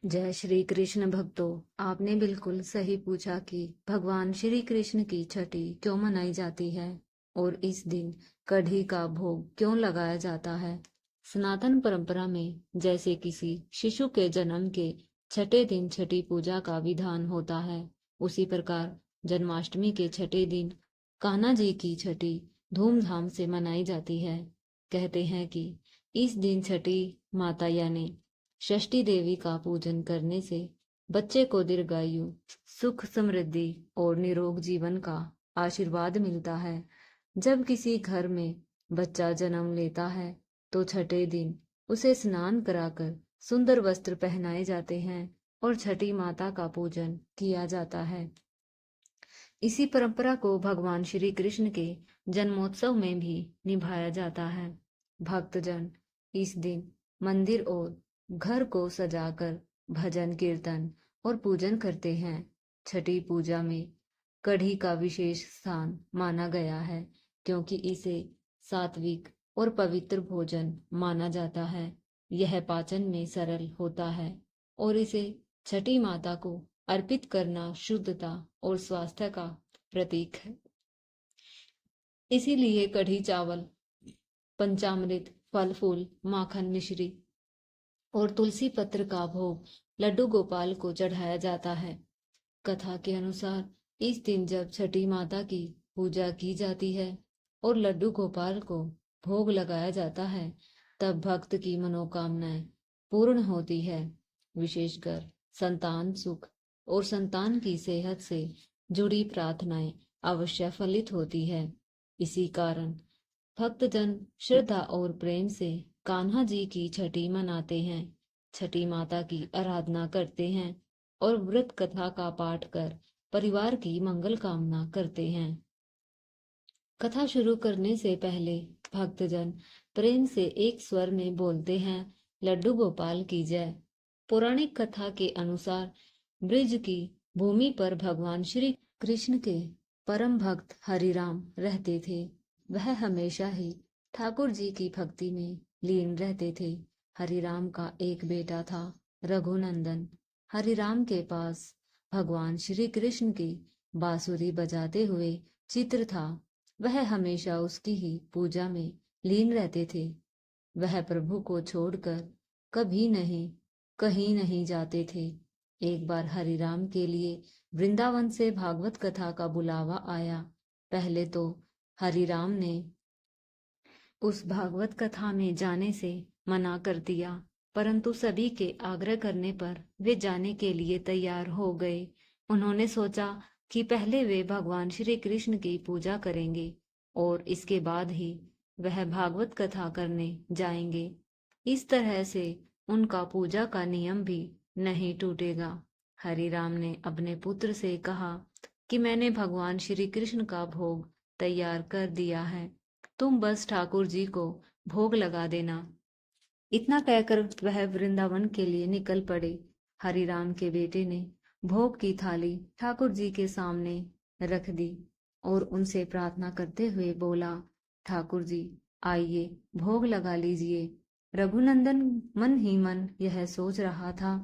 जय श्री कृष्ण भक्तों। आपने बिल्कुल सही पूछा कि भगवान श्री कृष्ण की छठी क्यों मनाई जाती है और इस दिन कढ़ी का भोग क्यों लगाया जाता है। सनातन परंपरा में जैसे किसी शिशु के जन्म के छठे दिन छठी पूजा का विधान होता है, उसी प्रकार जन्माष्टमी के छठे दिन कान्हा जी की छठी धूमधाम से मनाई जाती है। कहते हैं कि इस दिन छठी माता यानी षष्ठी देवी का पूजन करने से बच्चे को दीर्घायु, सुख समृद्धि और निरोग जीवन का आशीर्वाद मिलता है। जब किसी घर में बच्चा जन्म लेता है तो छठे दिन उसे स्नान कराकर सुंदर वस्त्र पहनाए जाते हैं और छठी माता का पूजन किया जाता है। इसी परंपरा को भगवान श्री कृष्ण के जन्मोत्सव में भी निभाया जाता है। भक्तजन इस दिन मंदिर और घर को सजाकर भजन कीर्तन और पूजन करते हैं। छठी पूजा में कढ़ी का विशेष स्थान माना गया है, क्योंकि इसे सात्विक और पवित्र भोजन माना जाता है। यह पाचन में सरल होता है और इसे छठी माता को अर्पित करना शुद्धता और स्वास्थ्य का प्रतीक है। इसीलिए कढ़ी चावल, पंचामृत, फल फूल, माखन, मिश्री और तुलसी पत्र का भोग लड्डू गोपाल को चढ़ाया जाता है। कथा के अनुसार इस दिन जब छठी माता की पूजा की जाती है और लड्डू गोपाल को भोग लगाया जाता है, तब भक्त की मनोकामनाएं पूर्ण होती है। विशेषकर संतान सुख और संतान की सेहत से जुड़ी प्रार्थनाएं अवश्य फलित होती है। इसी कारण भक्तजन श्रद्धा और प्रेम से कान्हा जी की छठी मनाते हैं, छठी माता की आराधना करते हैं और व्रत कथा का पाठ कर परिवार की मंगल कामना करते हैं। कथा शुरू करने से पहले भक्तजन प्रेम से एक स्वर में बोलते हैं, लड्डू गोपाल की जय। पौराणिक कथा के अनुसार ब्रिज की भूमि पर भगवान श्री कृष्ण के परम भक्त हरिराम रहते थे। वह हमेशा ही ठाकुर जी की भक्ति में लीन रहते थे। हरिराम का एक बेटा था, रघुनंदन। हरिराम के पास भगवान श्री कृष्ण की बांसुरी बजाते हुए चित्र था। वह हमेशा उसकी ही पूजा में लीन रहते थे। वह प्रभु को छोड़कर कभी नहीं कहीं नहीं जाते थे। एक बार हरिराम के लिए वृंदावन से भागवत कथा का बुलावा आया। पहले तो हरिराम ने उस भागवत कथा में जाने से मना कर दिया, परंतु सभी के आग्रह करने पर वे जाने के लिए तैयार हो गए। उन्होंने सोचा कि पहले वे भगवान श्री कृष्ण की पूजा करेंगे और इसके बाद ही वह भागवत कथा करने जाएंगे। इस तरह से उनका पूजा का नियम भी नहीं टूटेगा। हरिराम ने अपने पुत्र से कहा कि मैंने भगवान श्री कृष्ण का भोग तैयार कर दिया है, तुम बस ठाकुर जी को भोग लगा देना। इतना कहकर वह वृंदावन के लिए निकल पड़े। हरिराम के बेटे ने भोग की थाली ठाकुर जी के सामने रख दी और उनसे प्रार्थना करते हुए बोला, ठाकुर जी आइए भोग लगा लीजिए। रघुनंदन मन ही मन यह सोच रहा था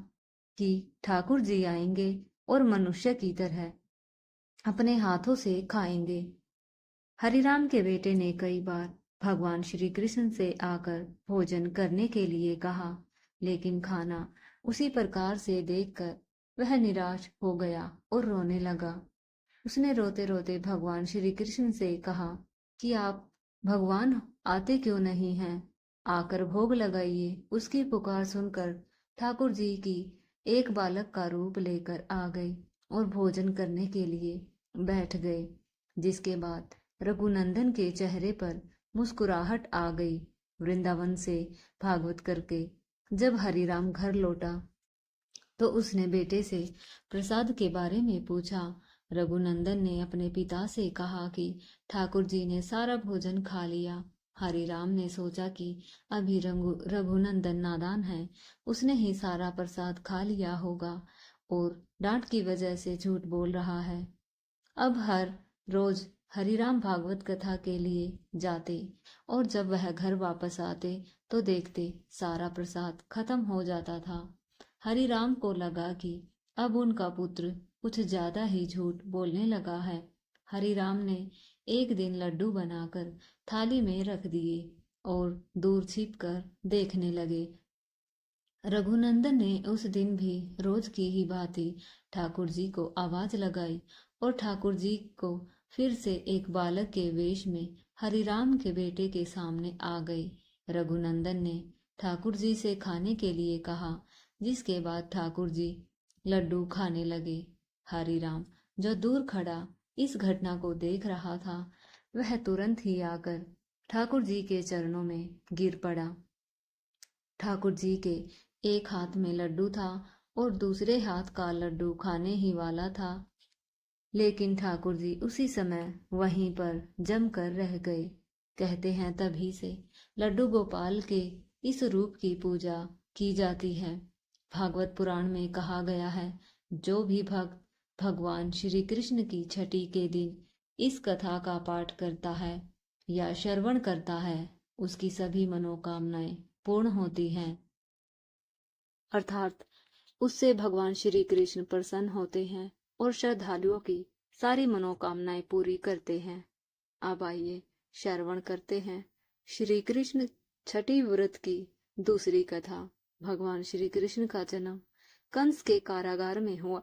कि ठाकुर जी आएंगे और मनुष्य की तरह अपने हाथों से खाएंगे। हरिराम के बेटे ने कई बार भगवान श्री कृष्ण से आकर भोजन करने के लिए कहा, लेकिन खाना उसी प्रकार से देखकर वह निराश हो गया और रोने लगा। उसने रोते रोते भगवान श्री कृष्ण से कहा कि आप भगवान आते क्यों नहीं हैं, आकर भोग लगाइए। उसकी पुकार सुनकर ठाकुर जी की एक बालक का रूप लेकर आ गए और भोजन करने के लिए बैठ गए। जिसके बाद रघुनंदन के चेहरे पर मुस्कुराहट आ गई। वृंदावन से भागवत करके जब हरिराम घर लौटा तो उसने बेटे से प्रसाद के बारे में पूछा। रघुनंदन ने अपने पिता से कहा कि ठाकुर जी ने सारा भोजन खा लिया। हरिराम ने सोचा कि अभी रघुनंदन नादान है, उसने ही सारा प्रसाद खा लिया होगा और डांट की वजह से झूठ बोल रहा है। अब हर रोज हरिराम भागवत कथा के लिए जाते और जब वह घर वापस आते तो देखते सारा प्रसाद खत्म हो जाता था। हरिराम को लगा कि अब उनका पुत्र कुछ ज्यादा ही झूठ बोलने लगा है। हरिराम ने एक दिन लड्डू बनाकर थाली में रख दिए और दूर छिपकर देखने लगे। रघुनंदन ने उस दिन भी रोज की ही भांति ठाकुर जी को आवाज लगाई और ठाकुर जी को फिर से एक बालक के वेश में हरिराम के बेटे के सामने आ गए। रघुनंदन ने ठाकुर जी से खाने के लिए कहा, जिसके बाद ठाकुर जी लड्डू खाने लगे। हरिराम जो दूर खड़ा इस घटना को देख रहा था, वह तुरंत ही आकर ठाकुर जी के चरणों में गिर पड़ा। ठाकुर जी के एक हाथ में लड्डू था और दूसरे हाथ का लड्डू खाने ही वाला था, लेकिन ठाकुर जी उसी समय वहीं पर जम कर रह गए। कहते हैं तभी से लड्डू गोपाल के इस रूप की पूजा की जाती है। भागवत पुराण में कहा गया है, जो भी भक्त भगवान श्री कृष्ण की छठी के दिन इस कथा का पाठ करता है या श्रवण करता है, उसकी सभी मनोकामनाएं पूर्ण होती हैं। अर्थात उससे भगवान श्री कृष्ण प्रसन्न होते हैं और श्रद्धालुओं की सारी मनोकामनाएं पूरी करते हैं। अब आइए श्रवण करते हैं श्री कृष्ण छठी व्रत की दूसरी कथा। भगवान श्री कृष्ण का जन्म कंस के कारागार में हुआ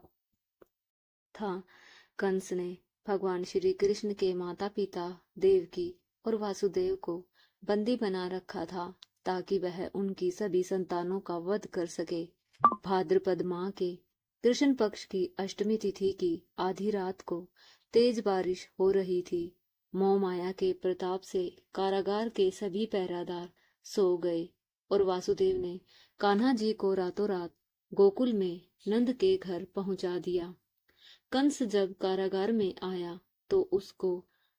था। कंस ने भगवान श्री कृष्ण के माता पिता देवकी और वासुदेव को बंदी बना रखा था, ताकि वह उनकी सभी संतानों का वध कर सके। भाद्रपद माह के कृष्ण पक्ष की अष्टमी तिथि की आधी रात को तेज बारिश हो रही थी। मोह माया के प्रताप से कारागार के सभी पहरादार सो गए और वासुदेव ने कान्हा जी को रातों रात गोकुल में नंद के घर पहुंचा दिया। कंस जब कारागार में आया तो उसको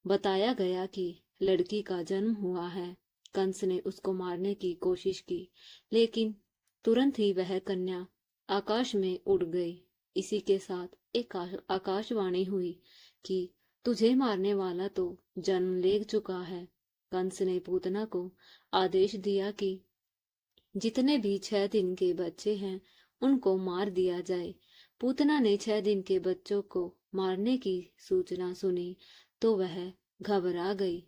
बताया गया कि लड़की का जन्म हुआ है। कंस ने उसको मारने की कोशिश की, लेकिन तुरंत ही वह कन्या आकाश में उड़ गई। इसी के साथ एक आकाशवाणी हुई कि तुझे मारने वाला तो जन्म ले चुका है। कंस ने पूतना को आदेश दिया कि जितने भी 6 दिन के बच्चे हैं उनको मार दिया जाए। पूतना ने 6 दिन के बच्चों को मारने की सूचना सुनी तो वह घबरा गई।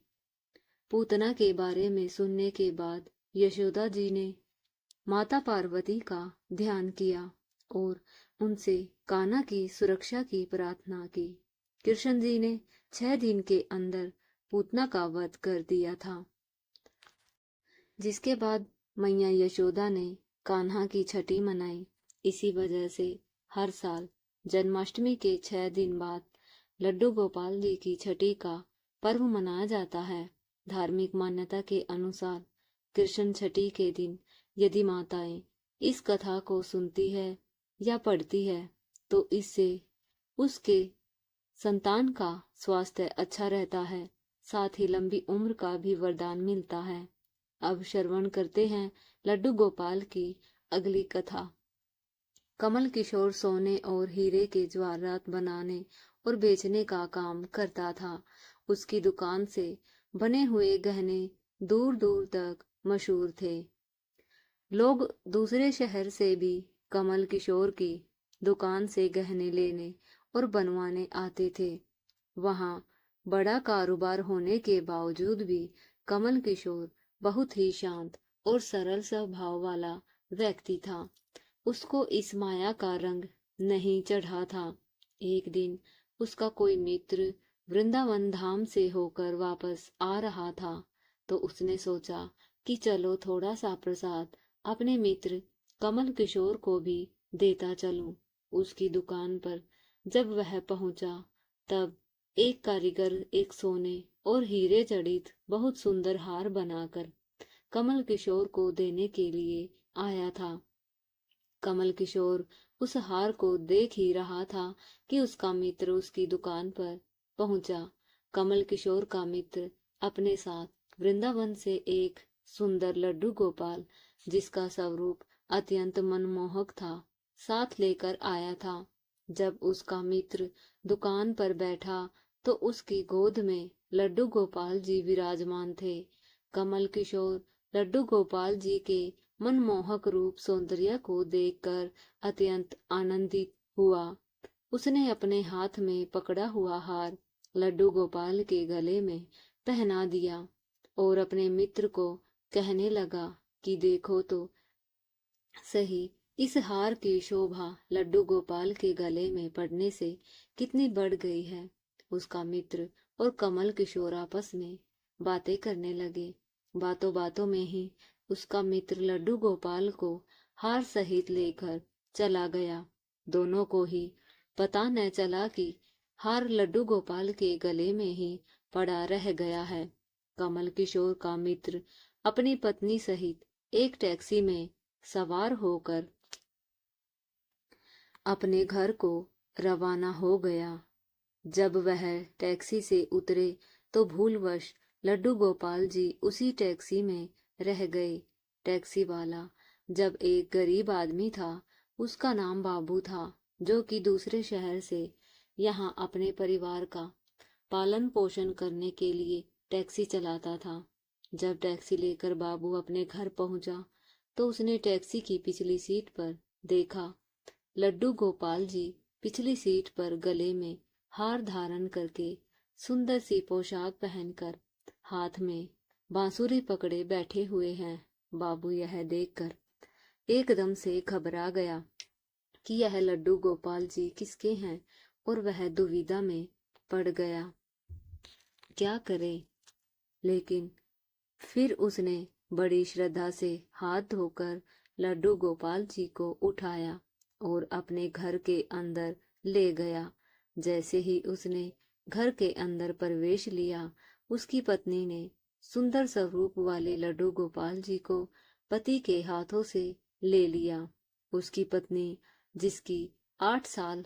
पूतना के बारे में सुनने के बाद यशोदा जी ने माता पार्वती का ध्यान किया और उनसे कान्हा की सुरक्षा की प्रार्थना की। कृष्ण जी ने 6 दिन के अंदर पूतना का वध कर दिया था, जिसके बाद मैया यशोदा ने कान्हा की छठी मनाई। इसी वजह से हर साल जन्माष्टमी के 6 दिन बाद लड्डू गोपाल जी की छठी का पर्व मनाया जाता है। धार्मिक मान्यता के अनुसार कृष्ण छठी के दिन यदि माताएं इस कथा को सुनती है या पढ़ती है तो इससे उसके संतान का स्वास्थ्य अच्छा रहता है, साथ ही लंबी उम्र का भी वरदान मिलता है। अब श्रवण करते हैं लड्डू गोपाल की अगली कथा। कमल किशोर सोने और हीरे के जवाहरात बनाने और बेचने का काम करता था। उसकी दुकान से बने हुए गहने दूर दूर तक मशहूर थे। लोग दूसरे शहर से भी कमल किशोर की दुकान से गहने लेने और बनवाने आते थे। वहां बड़ा कारोबार होने के बावजूद भी कमल किशोर बहुत ही शांत और सरल स्वभाव वाला व्यक्ति था। उसको इस माया का रंग नहीं चढ़ा था। एक दिन उसका कोई मित्र वृंदावन धाम से होकर वापस आ रहा था, तो उसने सोचा कि चलो थोड़ा सा प्रसाद अपने मित्र कमल किशोर को भी देता चलूं। उसकी दुकान पर जब वह पहुंचा तब एक कारीगर एक सोने और हीरे जड़ित बहुत सुंदर हार बनाकर कमल किशोर को देने के लिए आया था। कमल किशोर उस हार को देख ही रहा था कि उसका मित्र उसकी दुकान पर पहुंचा। कमल किशोर का मित्र अपने साथ वृंदावन से एक सुंदर लड्डू गोपाल, जिसका स्वरूप अत्यंत मनमोहक था, साथ लेकर आया था। जब उसका मित्र दुकान पर बैठा तो उसकी गोद में लड्डू गोपाल जी विराजमान थे। कमल किशोर लड्डू गोपाल जी के मनमोहक रूप सौंदर्य को देखकर अत्यंत आनंदित हुआ। उसने अपने हाथ में पकड़ा हुआ हार लड्डू गोपाल के गले में पहना दिया और अपने मित्र को कहने लगा कि देखो तो सही, इस हार की शोभा लड्डू गोपाल के गले में पड़ने से कितनी बढ़ गई है। उसका मित्र और कमल किशोर आपस में बातें करने लगे। बातों बातों में ही उसका मित्र लड्डू गोपाल को हार सहित लेकर चला गया। दोनों को ही पता न चला कि हार लड्डू गोपाल के गले में ही पड़ा रह गया है। कमल किशोर का मित्र अपनी पत्नी सहित एक टैक्सी में सवार होकर अपने घर को रवाना हो गया। जब वह टैक्सी से उतरे तो भूलवश लड्डू गोपाल जी उसी टैक्सी में रह गए। टैक्सी वाला जब एक गरीब आदमी था, उसका नाम बाबू था, जो कि दूसरे शहर से यहाँ अपने परिवार का पालन पोषण करने के लिए टैक्सी चलाता था। जब टैक्सी लेकर बाबू अपने घर पहुंचा तो उसने टैक्सी की पिछली सीट पर देखा लड्डू गोपाल जी पिछली सीट पर गले में हार धारण करके सुंदर सी पोशाक पहनकर हाथ में बांसुरी पकड़े बैठे हुए हैं। बाबू यह देखकर एकदम से घबरा गया कि यह लड्डू गोपाल जी किसके हैं और वह दुविधा में पड़ गया, क्या करे। लेकिन फिर उसने बड़ी श्रद्धा से हाथ धोकर लड्डू गोपाल जी को उठाया और अपने घर के अंदर ले गया। जैसे ही उसने घर के अंदर प्रवेश लिया, उसकी पत्नी ने सुंदर स्वरूप वाले लड्डू गोपाल जी को पति के हाथों से ले लिया। उसकी पत्नी, जिसकी 8 साल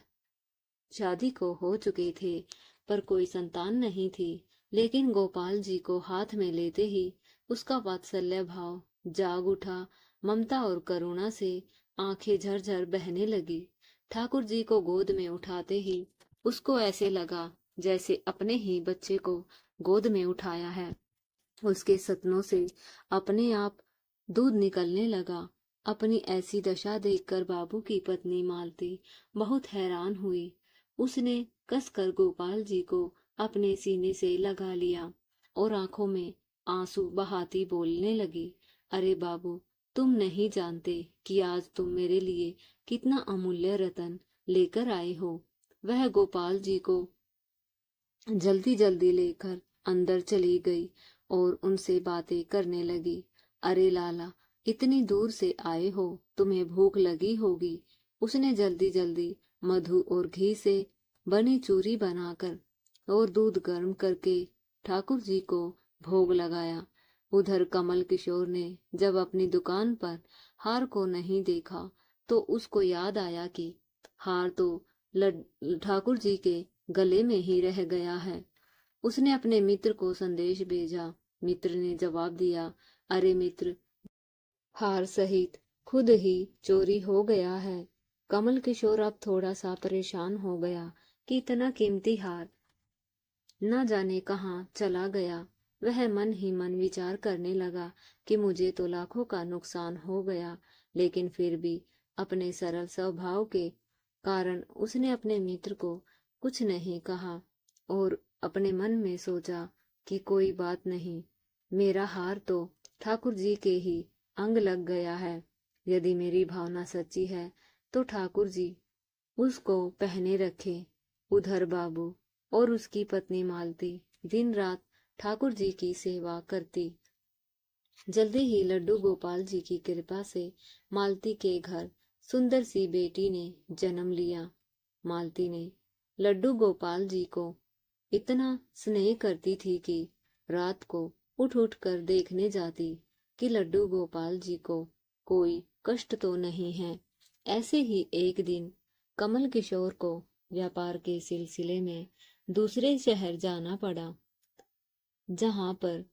शादी को हो चुके थे पर कोई संतान नहीं थी, लेकिन गोपाल जी को हाथ में लेते ही उसका वात्सल्य भाव जाग उठा। ममता और करुणा से आंखें झरझर बहने लगी। ठाकुर जी को गोद में उठाते ही उसको ऐसे लगा जैसे अपने ही बच्चे को गोद में उठाया है। उसके सपनों से अपने आप दूध निकलने लगा। अपनी ऐसी दशा देखकर बाबू की पत्नी मालती बहुत हैरान हुई। उसने कसकर गोपाल जी को अपने सीने से लगा लिया और आंखों में आंसू बहाती बोलने लगी, अरे बाबू, तुम नहीं जानते कि आज तुम मेरे लिए कितना अमूल्य रतन लेकर आए हो। वह गोपाल जी को जल्दी जल्दी लेकर अंदर चली गई और उनसे बातें करने लगी। अरे लाला, इतनी दूर से आए हो, तुम्हें भूख लगी होगी। उसने जल्दी जल्दी मधु और घी से बनी चूरी बनाकर और दूध गर्म करके ठाकुर जी को भोग लगाया। उधर कमल किशोर ने जब अपनी दुकान पर हार को नहीं देखा तो उसको याद आया कि हार तो ठाकुर जी के गले में ही रह गया है। उसने अपने मित्र को संदेश भेजा। मित्र ने जवाब दिया, अरे मित्र, हार सहित खुद ही चोरी हो गया है। कमल किशोर अब थोड़ा सा परेशान हो गया कि इतना कीमती हार न जाने कहाँ चला गया। वह मन ही मन विचार करने लगा कि मुझे तो लाखों का नुकसान हो गया, लेकिन फिर भी अपने सरल स्वभाव के कारण उसने अपने मित्र को कुछ नहीं कहा और अपने मन में सोचा कि कोई बात नहीं, मेरा हार तो ठाकुर जी के ही अंग लग गया है। यदि मेरी भावना सच्ची है तो ठाकुर जी उसको पहने रखे। उधर बाबू और उसकी पत्नी मालती दिन रात ठाकुर जी की सेवा करती। जल्दी ही लड्डू गोपाल जी की कृपा से मालती के घर सुंदर सी बेटी ने जन्म लिया। मालती ने लड्डू गोपाल जी को इतना स्नेह करती थी कि रात को उठ उठ कर देखने जाती कि लड्डू गोपाल जी को कोई कष्ट तो नहीं है। ऐसे ही एक दिन कमल किशोर को व्यापार के सिलसिले में दूसरे शहर जाना पड़ा जहां पर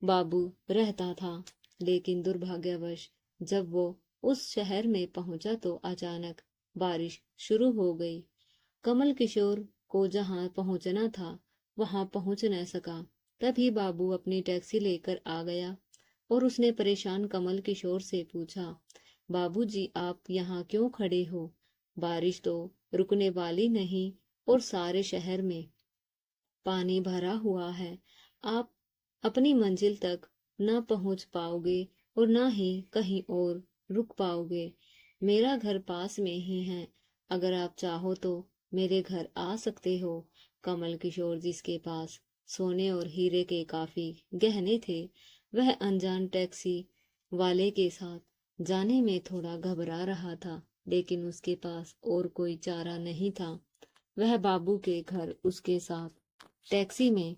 बाबू रहता था। लेकिन दुर्भाग्यवश जब वो उस शहर में पहुंचा तो अचानक बारिश शुरू हो गई। कमल किशोर को जहां पहुंचना था वहां पहुंच न सका। तभी बाबू अपनी टैक्सी लेकर आ गया और उसने परेशान कमल किशोर से पूछा, बाबूजी आप यहाँ क्यों खड़े हो? बारिश तो रुकने वाली नहीं और सारे शहर में पानी भरा हुआ है। आप अपनी मंजिल तक न पहुंच पाओगे और न ही कहीं और रुक पाओगे। मेरा घर पास में ही है, अगर आप चाहो तो मेरे घर आ सकते हो। कमल किशोर, जिसके पास सोने और हीरे के काफी गहने थे, वह अनजान टैक्सी वाले के साथ जाने में थोड़ा घबरा रहा था, लेकिन उसके पास और कोई चारा नहीं था। वह बाबू के घर उसके साथ टैक्सी में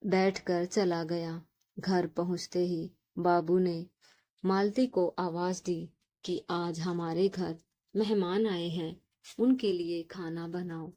बैठकर चला गया। घर पहुंचते ही बाबू ने मालती को आवाज दी कि आज हमारे घर मेहमान आए हैं, उनके लिए खाना बनाओ।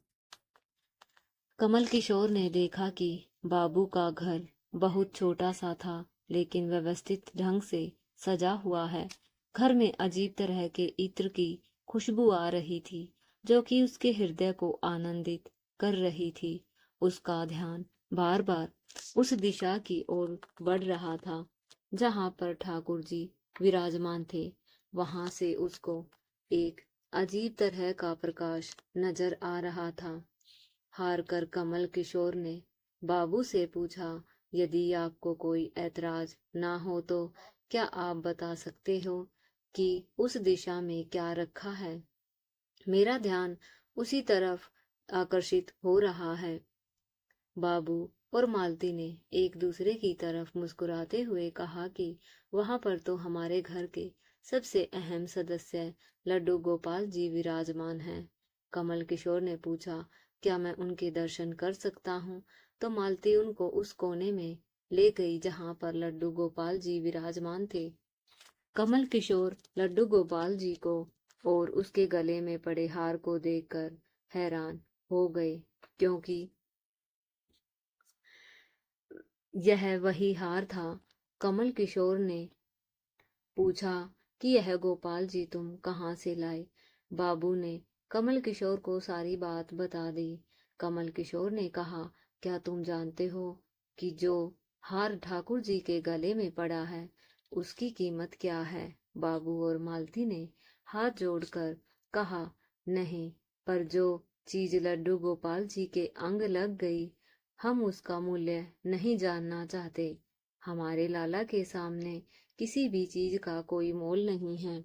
कमल किशोर ने देखा कि बाबू का घर बहुत छोटा सा था, लेकिन व्यवस्थित ढंग से सजा हुआ है। घर में अजीब तरह के इत्र की खुशबू आ रही थी, जो कि उसके हृदय को आनंदित कर रही थी। उसका ध्यान बार बार उस दिशा की ओर बढ़ रहा था जहां पर ठाकुर जी विराजमान थे। वहां से उसको एक अजीब तरह का प्रकाश नजर आ रहा था। हार कर कमल किशोर ने बाबू से पूछा, यदि आपको कोई ऐतराज ना हो तो क्या आप बता सकते हो कि उस दिशा में क्या रखा है? मेरा ध्यान उसी तरफ आकर्षित हो रहा है। बाबू और मालती ने एक दूसरे की तरफ मुस्कुराते हुए कहा कि वहां पर तो हमारे घर के सबसे अहम सदस्य लड्डू गोपाल जी विराजमान हैं। कमल किशोर ने पूछा, क्या मैं उनके दर्शन कर सकता हूँ? तो मालती उनको उस कोने में ले गई जहां पर लड्डू गोपाल जी विराजमान थे। कमल किशोर लड्डू गोपाल जी को और उसके गले में पड़े हार को देखकर हैरान हो गए, क्योंकि यह वही हार था। कमल किशोर ने पूछा कि यह गोपाल जी तुम कहाँ से लाए? बाबू ने कमल किशोर को सारी बात बता दी। कमल किशोर ने कहा, क्या तुम जानते हो कि जो हार ठाकुर जी के गले में पड़ा है उसकी कीमत क्या है? बाबू और मालती ने हाथ जोड़कर कहा, नहीं, पर जो चीज लड्डू गोपाल जी के अंग लग गई, हम उसका मूल्य नहीं जानना चाहते। हमारे लाला के सामने किसी भी चीज का कोई मोल नहीं है।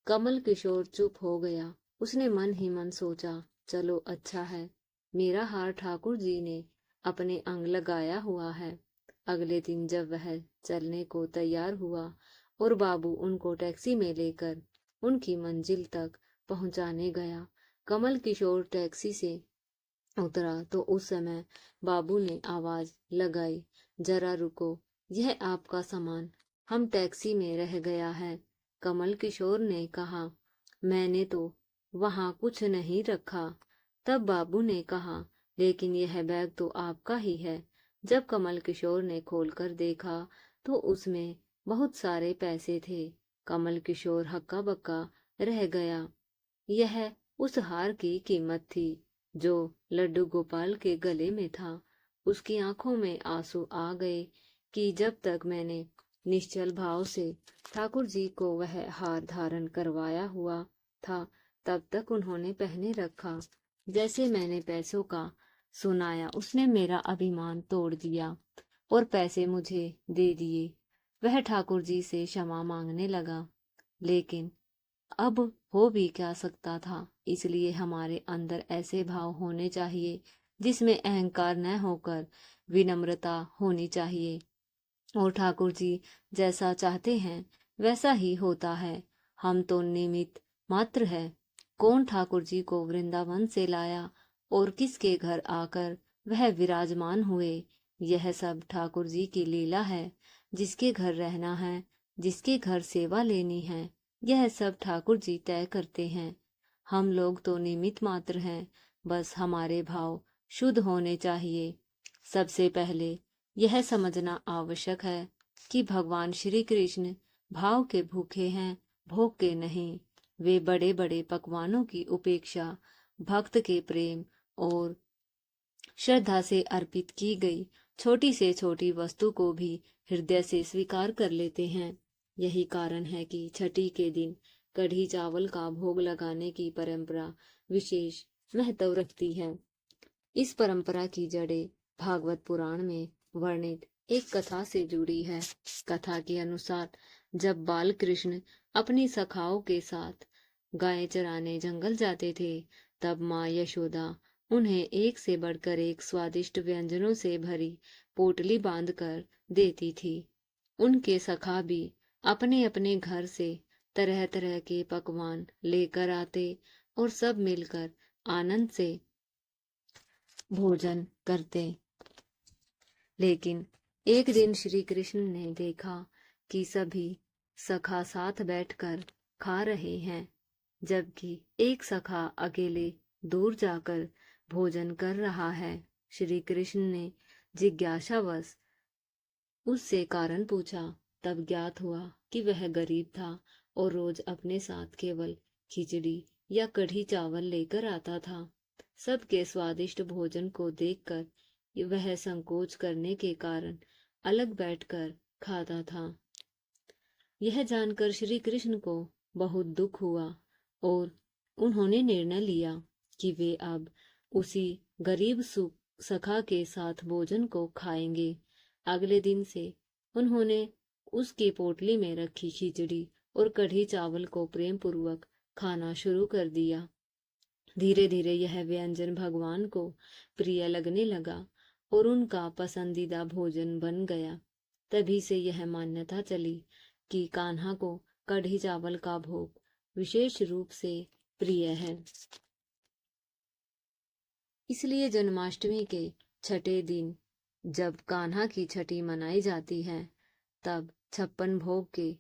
कमल किशोर चुप हो गया। उसने मन ही मन सोचा, चलो अच्छा है, मेरा हार ठाकुर जी ने अपने अंग लगाया हुआ है। अगले दिन जब वह चलने को तैयार हुआ और बाबू उनको टैक्सी में लेकर उनकी मंजिल तक पहुंचाने गया, कमल किशोर टैक्सी से उतरा तो उस समय बाबू ने आवाज लगाई, जरा रुको, यह आपका सामान हम टैक्सी में रह गया है। कमल किशोर ने कहा, मैंने तो वहां कुछ नहीं रखा। तब बाबू ने कहा, लेकिन यह बैग तो आपका ही है। जब कमल किशोर ने खोलकर देखा तो उसमें बहुत सारे पैसे थे। कमल किशोर हक्का बक्का रह गया। यह उस हार की कीमत थी जो लड्डू गोपाल के गले में था। उसकी आंखों में आंसू आ गए कि जब तक मैंने निश्चल भाव से ठाकुर जी को वह हार धारण करवाया हुआ था, तब तक उन्होंने पहने रखा। जैसे मैंने पैसों का सुनाया, उसने मेरा अभिमान तोड़ दिया और पैसे मुझे दे दिए। वह ठाकुर जी से क्षमा मांगने लगा, लेकिन अब हो भी क्या सकता था। इसलिए हमारे अंदर ऐसे भाव होने चाहिए जिसमें अहंकार न होकर विनम्रता होनी चाहिए। और ठाकुर जी जैसा चाहते हैं वैसा ही होता है। हम तो निमित्त मात्र है। कौन ठाकुर जी को वृंदावन से लाया और किसके घर आकर वह विराजमान हुए, यह सब ठाकुर जी की लीला है। जिसके घर रहना है, जिसके घर सेवा लेनी है, यह सब ठाकुर जी तय करते हैं। हम लोग तो निमित्त मात्र हैं। बस हमारे भाव शुद्ध होने चाहिए। सबसे पहले यह समझना आवश्यक है कि भगवान श्री कृष्ण भाव के भूखे हैं, भोग के नहीं। वे बड़े बड़े पकवानों की उपेक्षा भक्त के प्रेम और श्रद्धा से अर्पित की गई छोटी से छोटी वस्तु को भी हृदय से स्वीकार कर लेते हैं। यही कारण है कि छठी के दिन कढ़ी चावल का भोग लगाने की परंपरा विशेष महत्व रखती है। इस परंपरा की जड़ें भागवत पुराण में वर्णित एक कथा से जुड़ी है। कथा के अनुसार जब बाल कृष्ण अपनी सखाओं के साथ गाय चराने जंगल जाते थे, तब माँ यशोदा उन्हें एक से बढ़कर एक स्वादिष्ट व्यंजनों से भरी पोटली बांधकर देती थी। उनके सखा भी अपने अपने घर से तरह तरह के पकवान लेकर आते और सब मिलकर आनंद से भोजन करते। लेकिन एक दिन श्री कृष्ण ने देखा कि सभी सखा साथ बैठकर खा रहे हैं, जबकि एक सखा अकेले दूर जाकर भोजन कर रहा है। श्री कृष्ण ने जिज्ञासावश उससे कारण पूछा। तब ज्ञात हुआ कि वह गरीब था और रोज अपने साथ केवल खिचड़ी या कढ़ी चावल लेकर आता था। सबके स्वादिष्ट भोजन को देखकर वह संकोच करने के कारण अलग बैठकर खाता था। यह जानकर श्री कृष्ण को बहुत दुख हुआ और उन्होंने निर्णय लिया कि वे अब उसी गरीब सखा के साथ भोजन को खाएंगे। अगले दिन से उन्होंने उसकी पोटली में रखी खिचड़ी और कढ़ी चावल को प्रेम पूर्वक खाना शुरू कर दिया। धीरे धीरे यह व्यंजन भगवान को प्रिय लगने लगा और उनका पसंदीदा भोजन बन गया। तभी से यह मान्यता चली कि कान्हा को कढ़ी चावल का भोग विशेष रूप से प्रिय है। इसलिए जन्माष्टमी के छठे दिन जब कान्हा की छठी मनाई जाती है, तब 56 भोग के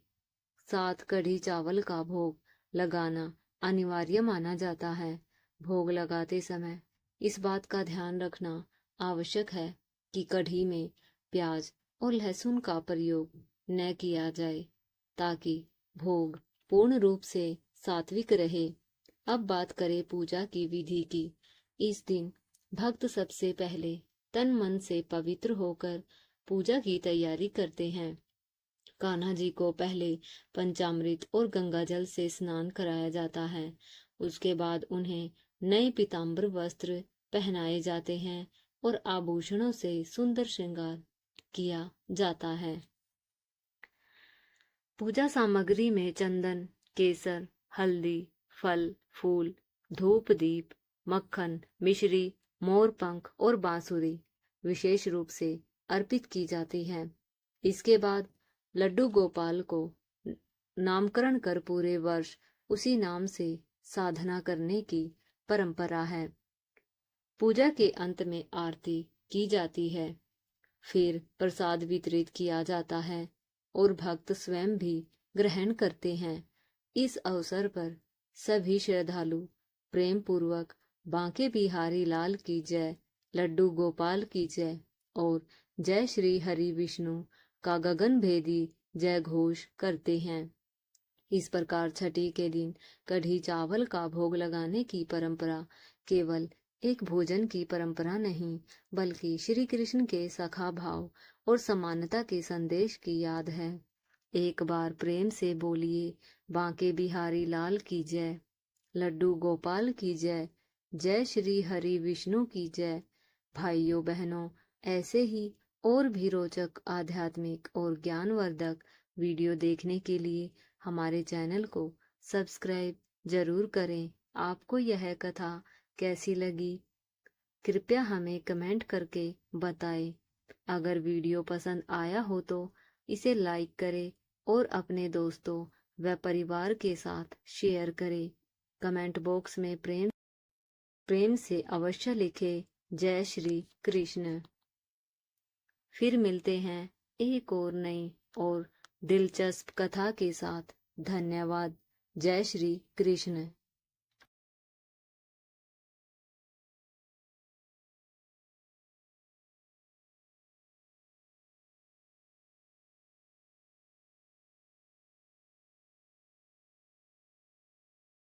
साथ कढ़ी चावल का भोग लगाना अनिवार्य माना जाता है। भोग लगाते समय इस बात का ध्यान रखना आवश्यक है कि कढ़ी में प्याज और लहसुन का प्रयोग न किया जाए, ताकि भोग पूर्ण रूप से सात्विक रहे। अब बात करें पूजा की विधि की। इस दिन भक्त सबसे पहले तन मन से पवित्र होकर पूजा की तैयारी करते हैं। कान्हा जी को पहले पंचामृत और गंगा जल से स्नान कराया जाता है। उसके बाद उन्हें नए पीताम्बर वस्त्र पहनाए जाते हैं और आभूषणों से सुंदर श्रृंगार किया जाता है। पूजा सामग्री में चंदन, केसर, हल्दी, फल, फूल, धूप, दीप, मक्खन, मिश्री, मोर पंख और बांसुरी विशेष रूप से अर्पित की जाती है। इसके बाद लड्डू गोपाल को नामकरण कर पूरे वर्ष उसी नाम से साधना करने की परंपरा है। पूजा के अंत में आरती की जाती है, फिर प्रसाद वितरित किया जाता है और भक्त स्वयं भी ग्रहण करते हैं। इस अवसर पर सभी श्रद्धालु प्रेम पूर्वक बांके बिहारी लाल की जय, लड्डू गोपाल की जय और जय श्री हरि विष्णु का गगन भेदी जय घोष करते हैं। इस प्रकार छठी के दिन कढ़ी चावल का भोग लगाने की परंपरा केवल एक भोजन की परंपरा नहीं, बल्कि श्री कृष्ण के सखा भाव और समानता के संदेश की याद है। एक बार प्रेम से बोलिए, बांके बिहारी लाल की जय, लड्डू गोपाल की जय, जय श्री हरि विष्णु की जय। भाइयों बहनों, ऐसे ही और भी रोचक आध्यात्मिक और ज्ञानवर्धक वीडियो देखने के लिए हमारे चैनल को सब्सक्राइब जरूर करें। आपको यह कथा कैसी लगी, कृपया हमें कमेंट करके बताएं। अगर वीडियो पसंद आया हो तो इसे लाइक करें और अपने दोस्तों व परिवार के साथ शेयर करें। कमेंट बॉक्स में प्रेम से अवश्य लिखें, जय श्री कृष्ण। फिर मिलते हैं एक और नई और दिलचस्प कथा के साथ। धन्यवाद। जय श्री कृष्ण।